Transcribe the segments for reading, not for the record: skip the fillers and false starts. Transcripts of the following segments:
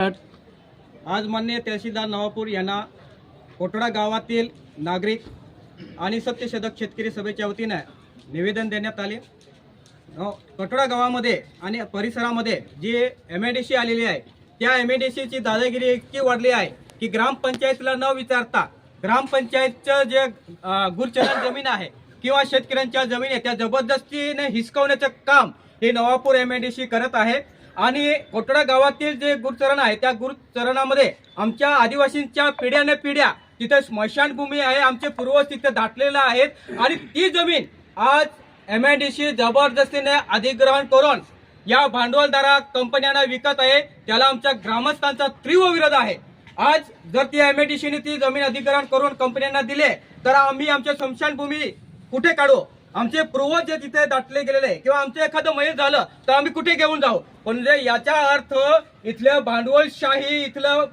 आज माननीय तहसीलदार नवापूर यांना कोटडा गावातील नागरिक आणि सत्यशोधक शेतकरी सभेच्या वतीने निवेदन देण्यात आले। कोटडा गावामध्ये आणि परिसरामध्ये जी MIDC आलेली आहे त्या MIDCची दादागिरी इतकी वाढली आहे की ग्रामपंचायतीला न विचारता ग्रामपंचायतचं जे गुरचरण जमीन आहे किंवा शेतकऱ्यांच्या जमीन आहे त्या जबरदस्तीने हिसकवण्याचं काम हे नवापूर MIDC करत आहे। आणि कोटडा गावातील जे गुरचरण आहे त्या गुरचरणामध्ये आमच्या आदिवासींच्या पिढ्याने पिढ्या तिथे स्मशानभूमी आहे, आमचे पूर्वज तिथे दाटलेले आहेत आणि ती जमीन आज MIDC जबरदस्तीने अधिग्रहण करून या भांडवलदारा कंपन्यांना विकत आहे। त्याला आमच्या ग्रामस्थांचा तीव्र विरोध आहे। आज जर ती MIDCने ती जमीन अधिग्रहण करून कंपन्यांना दिले तर आम्ही आमच्या स्मशानभूमी कुठे काढू? आमचे पूर्वज जे तिथे दाटले गेलेले किंवा आमचं एखादं मयत झालं तर आम्ही कुठे घेऊन जाऊ? म्हणजे याचा अर्थ इथलं भांडवलशाही, इथलं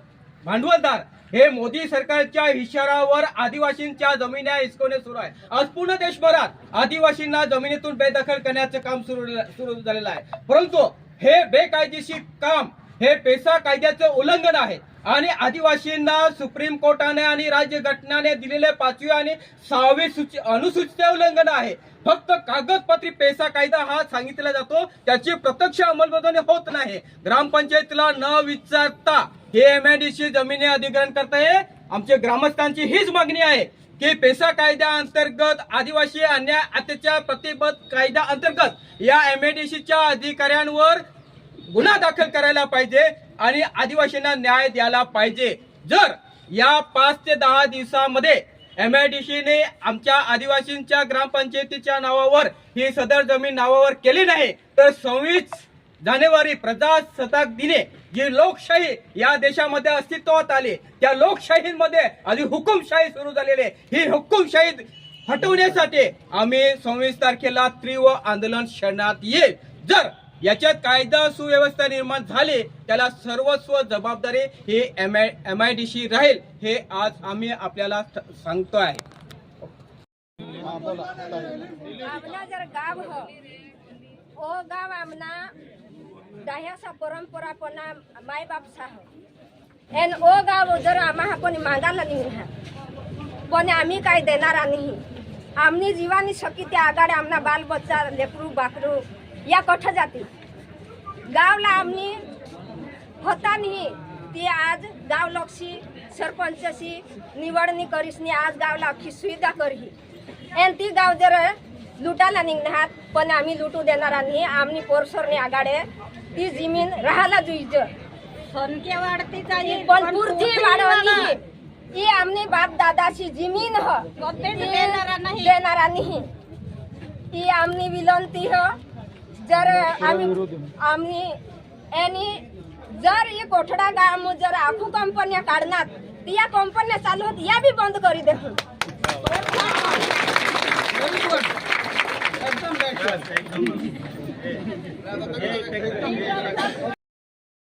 भांडवलदार हे मोदी सरकारच्या इशाऱ्यावर आदिवासींच्या जमिनी हिसकवणे सुरू आहे। आज पूर्ण देशभरात आदिवासींना जमिनीतून बेदखल करण्याचं काम सुरू झालेलं आहे, परंतु हे बेकायदेशीर काम हे पेसा कायद्याचं उल्लंघन आहे आणि आदिवासींना सुप्रीम कोर्टाने आणि राज्य घटनेने दिलेले 5वी आणि 6वी अनुसूचीचे उल्लंघन आहे। फक्त कागदपत्री पेसा कायदा हा सांगितला जातो, त्याची प्रत्यक्ष अंमलबजावणी होत नाही। ग्रामपंचायतीला न विचारता हे MIDC जमिनी अधिग्रहण करताय। आमच्या ग्रामस्थांची हीच मागणी आहे की पेसा कायद्या अंतर्गत आदिवासी अन्याय अत्याचार प्रतिबंध कायदा अंतर्गत या MIDCच्या अधिकाऱ्यांवर गुन्हा दाखल करायला पाहिजे आणि आदिवासींना न्याय द्यायला पाहिजे। जर या 5 ते 10 दिवसामध्ये MIDCने आमच्या आदिवासींच्या ग्रामपंचायतीच्या नावावर ही सदर जमीन नावावर केली नाही तर 26 जानेवारी प्रजासत्ताक दिनी जी लोकशाही या देशामध्ये अस्तित्वात आली त्या लोकशाहीमध्ये आधी हुकुमशाही सुरू झालेली ही हुकुमशाही हटवण्यासाठी आम्ही 26 तारखेला तीव्र आंदोलन छेडण्यात येईल। जर याच्यात कायदा सुव्यवस्था निर्माण झाली त्याला सर्वस्व जबाबदारी ही MIDC राहील, हे आज आम्ही आपल्याला सांगतो आहे। आपला जर गाव हो ओ गाव आमना दह्याचा परंपरापणा माय बाप साह एन ओ गाव जर आम्हा कोणी मागायला नाही पण आम्ही काय देणार नाही। आमनी जीवानी शकी त्या आगाडे आमना बाल बच्चा लेकरू बाकरू या कठ जाती गावला आम्ही होता नाही ती आज गाव लोकशी सरपंचशी निवडणी करीसनी आज गावला अख्खी सुविधा करही आणि ती गाव जर लुटायला निघणार पण आम्ही लुटू देणार नाही। आम्ही पोरसोरने आगाडे ती जमीन राहायला जुईज संख्या वाढती जाईल पण पुरती वाढवली ही आमनी बाप दादाची जमीन हो देणार नाही ही आमनी विनंती हो। जर आम्ही आणि जर ये कोटडा गाव जर आखू कंपन्या काढणार तर या कंपन्या चालू होत या भी बंद करी दे।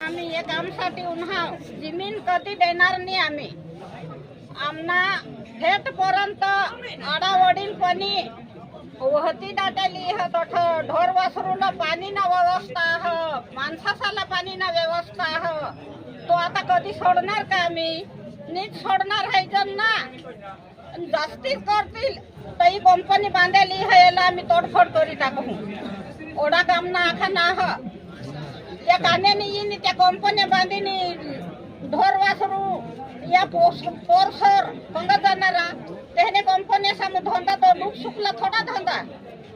आम्ही एक आमसाठी उन्हा जमीन कधी देणार नाही। आम्ही आमना हेटपर्यंत आडावडीलपणी होती दाटली तठ ढोर वासरूला पाणी ना व्यवस्था माणसाला पाणी ना व्यवस्था तो आता कधी सोडणार का? आम्ही नीट सोडणार आहे जण ना जास्तीच करतील तरी कंपनी बांधली है याला आम्ही तोडफोड करी टाकू। ओढा काम ना आखा ना त्या कान्याने येईन त्या कंपन्या बांधीनी ढोर वासरू या पोरसर पंगत जाणारा त्याने कंपनी समोर धंदा तो लूक सुकला थोडा धंदा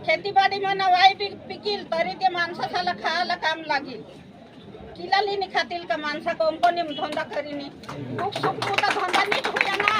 खेतीबाडी म्हणा वाई पिकील तरी ते माणसाला खायला काम लागेल। किलालीनी खातील का माणसा कंपनी धंदा करीनी लूक सुकला धंदा नीट होया ना।